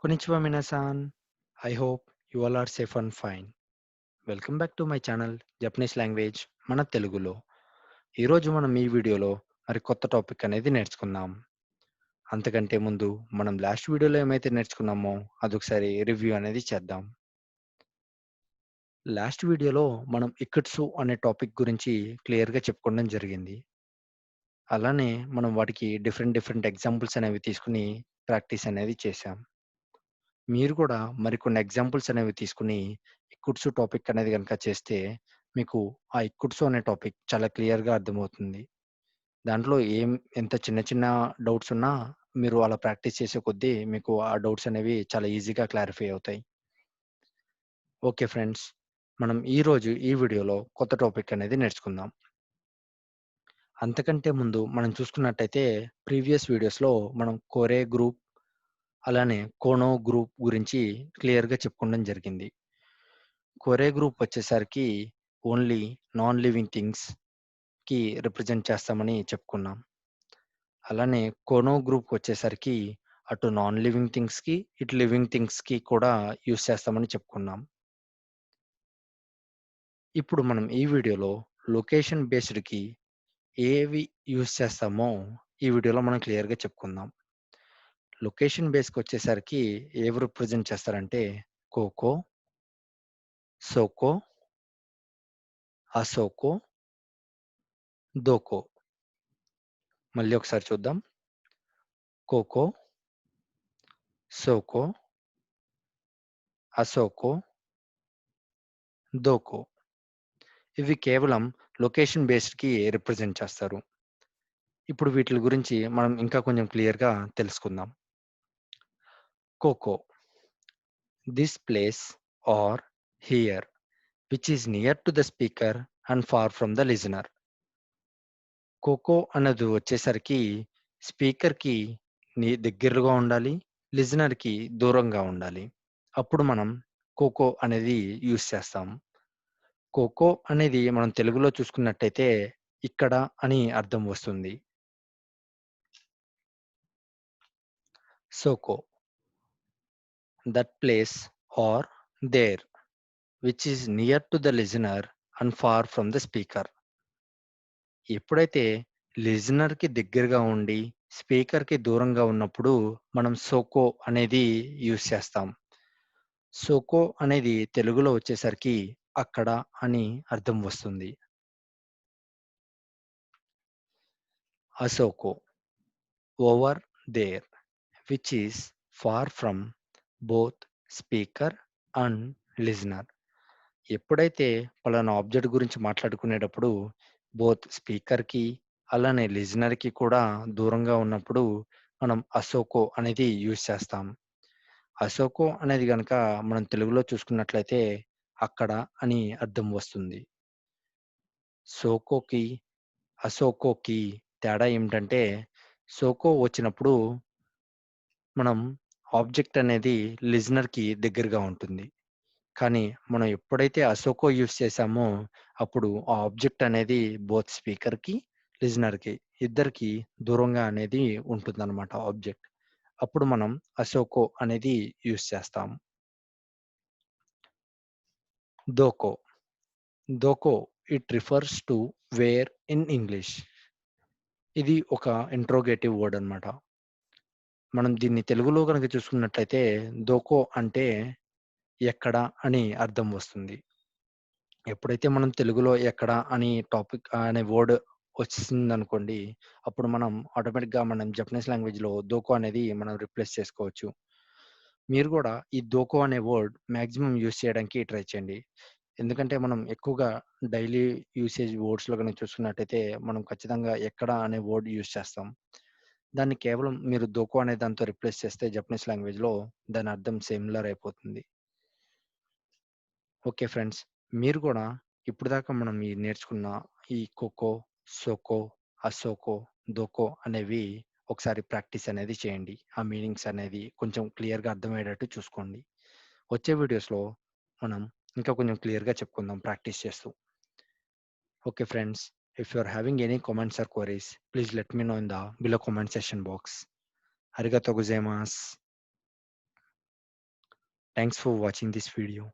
Konnichiwa minasan. I hope you all are safe and fine. Welcome back to my channel Japanese language మన తెలుగులో. ఈరోజు మనం ఈ వీడియోలో మరి కొత్త టాపిక్ అనేది నేర్చుకుందాం. అంతకంటే ముందు మనం లాస్ట్ వీడియోలో ఏమైతే నేర్చుకున్నామో అదొకసారి రివ్యూ అనేది చేద్దాం. లాస్ట్ వీడియోలో మనం ఇక్కట్సు అనే టాపిక్ గురించి క్లియర్గా చెప్పుకోవడం జరిగింది. అలానే మనం వాటికి డిఫరెంట్ ఎగ్జాంపుల్స్ అనేవి తీసుకుని ప్రాక్టీస్ అనేది చేశాం. మీరు కూడా మరికొన్ని ఎగ్జాంపుల్స్ అనేవి తీసుకొని ఇక్కుడ్సు టాపిక్ అనేది గనక చేస్తే మీకు ఆ ఇక్కుడ్సు అనే టాపిక్ చాలా క్లియర్‌గా అర్థమవుతుంది. దాంట్లో ఎంత చిన్న డౌట్స్ ఉన్నా మీరు అలా ప్రాక్టీస్ చేసే కొద్దీ మీకు ఆ డౌట్స్ అనేవి చాలా ఈజీగా క్లారిఫై అవుతాయి. Okay friends. మనం ఈరోజు ఈ వీడియోలో కొత్త టాపిక్ అనేది నేర్చుకుందాం. అంతకంటే ముందు మనం చూసుకున్నట్టయితే ప్రీవియస్ వీడియోస్‌లో మనం కొరే గ్రూప్, అలానే కోనో గ్రూప్ గురించి క్లియర్‌గా చెప్పుకోవడం జరిగింది. కొరే గ్రూప్ వచ్చేసరికి ఓన్లీ నాన్ లివింగ్ థింగ్స్‌కి రిప్రజెంట్ చేస్తామని చెప్పుకున్నాం. అలానే కోనో గ్రూప్‌కొచ్చేసరికి అటు నాన్ లివింగ్ థింగ్స్‌కి, ఇటు లివింగ్ థింగ్స్‌కి కూడా యూజ్ చేస్తామని చెప్పుకున్నాం. ఇప్పుడు మనం ఈ వీడియోలో లొకేషన్ బేస్డ్‌కి ఏవి యూజ్ చేస్తామో ఈ వీడియోలో మనం క్లియర్‌గా చెప్పుకుందాం. లొకేషన్ బేస్‌కొచ్చేసరికి ఏవి రిప్రజెంట్ చేస్తారంటే కోకో, సోకో, అసోకో, దోకో. మళ్ళీ ఒకసారి చూద్దాం. కోకో, సోకో, అసోకో, దోకో. ఇవి కేవలం లొకేషన్ బేస్డ్‌కి రిప్రజెంట్ చేస్తారు. ఇప్పుడు వీటిలి గురించి మనం ఇంకా కొంచెం క్లియర్‌గా తెలుసుకుందాం. కోకో. This place are here which is near to the speaker and far from the listener. కోకో అన్నది వచ్చేసరికి స్పీకర్‌కి దగ్గరగా ఉండాలి. లిజనర్‌కి దూరంగా ఉండాలి. అప్పుడు మనం కోకో అనేది యూజ్ చేస్తాం. కోకో అనేది మనం తెలుగులో చూసుకున్నట్టయితే ఇక్కడ అని అర్థం వస్తుంది. సోకో. That place are there which is near to the listener and far from the speaker. ఎప్పుడైతే లిజనర్‌కి దగ్గరగా ఉండి, స్పీకర్‌కి దూరంగా ఉన్నప్పుడు మనం సోకో అనేది యూజ్ చేస్తాం. సోకో అనేది తెలుగులో వచ్చేసరికి అక్కడ అని అర్థం వస్తుంది. అసోకో. Over there which is far from both speaker and listener. ఎప్పుడైతే పలానా ఆబ్జెక్ట్ గురించి మాట్లాడుకునేటప్పుడు బోత్ స్పీకర్‌కి, అలానే లిజనర్‌కి కూడా దూరంగా ఉన్నప్పుడు మనం అసోకో అనేది యూజ్ చేస్తాం. అసోకో అనేది గనక మనం తెలుగులో చూసుకున్నట్లయితే అక్కడ అని అర్థం వస్తుంది. సోకోకి, అసోకోకి తేడా ఏమిటంటే సోకో వచ్చినప్పుడు మనం ఆబ్జెక్ట్ అనేది లిజనర్‌కి దగ్గరగా ఉంటుంది. కానీ మనం ఎప్పుడైతే అసోకో యూజ్ చేశామో అప్పుడు ఆ ఆబ్జెక్ట్ అనేది బోత్ స్పీకర్‌కి, లిజనర్‌కి ఇద్దరికీ దూరంగా అనేది ఉంటుందన్నమాట ఆబ్జెక్ట్. అప్పుడు మనం అసోకో అనేది యూజ్ చేస్తాం. దోకో. దోకో it refers to where in English. ఇది ఒక ఇంట్రోగేటివ్ వర్డ్ అన్నమాట. మనం దీన్ని తెలుగులో గనక చూసుకున్నట్లయితే దోకో అంటే ఎక్కడ అని అర్థం వస్తుంది. ఎప్పుడైతే మనం తెలుగులో ఎక్కడ అని టాపిక్ అనే వర్డ్ వచ్చిసిందనుకోండి, అప్పుడు మనం ఆటోమేటిక్‌గా మనం జపనీస్ లాంగ్వేజ్‌లో దోకో అనేది మనం రిప్లేస్ చేసుకోవచ్చు. మీరు గూడా ఈ దోకో అనే వర్డ్ మాక్సిమం యూజ్ చేయడానికి ట్రై చేయండి. ఎందుకంటే మనం ఎక్కువగా డైలీ యూసేజ్ వర్డ్స్‌లో గనుక చూసుకున్నట్టయితే మనం ఖచ్చితంగా ఎక్కడ అనే వర్డ్ యూజ్ చేస్తాం. దాన్ని కేవలం మీరు దోకో అనే దాంతో రిప్లేస్ చేస్తే జపనీస్ లాంగ్వేజ్‌లో దాని అర్థం సిమిలర్ అయిపోతుంది. Okay friends. మీరు గూడా ఇప్పటిదాకా మనం ఈ నేర్చుకున్న ఈ కోకో, సోకో, అసోకో, దోకో అనేవి ఒకసారి ప్రాక్టీస్ అనేది చేయండి. ఆ మీనింగ్స్ అనేది కొంచెం క్లియర్‌గా అర్థమయ్యేటట్టు చూసుకోండి. వచ్చే వీడియోస్‌లో మనం ఇంకా కొంచెం క్లియర్‌గా చెప్పుకుందాం ప్రాక్టీస్ చేస్తూ. Okay friends. If you are having any comments or queries, please let me know in the below comment section box. Arigatou gozaimasu. Thanks for watching this video.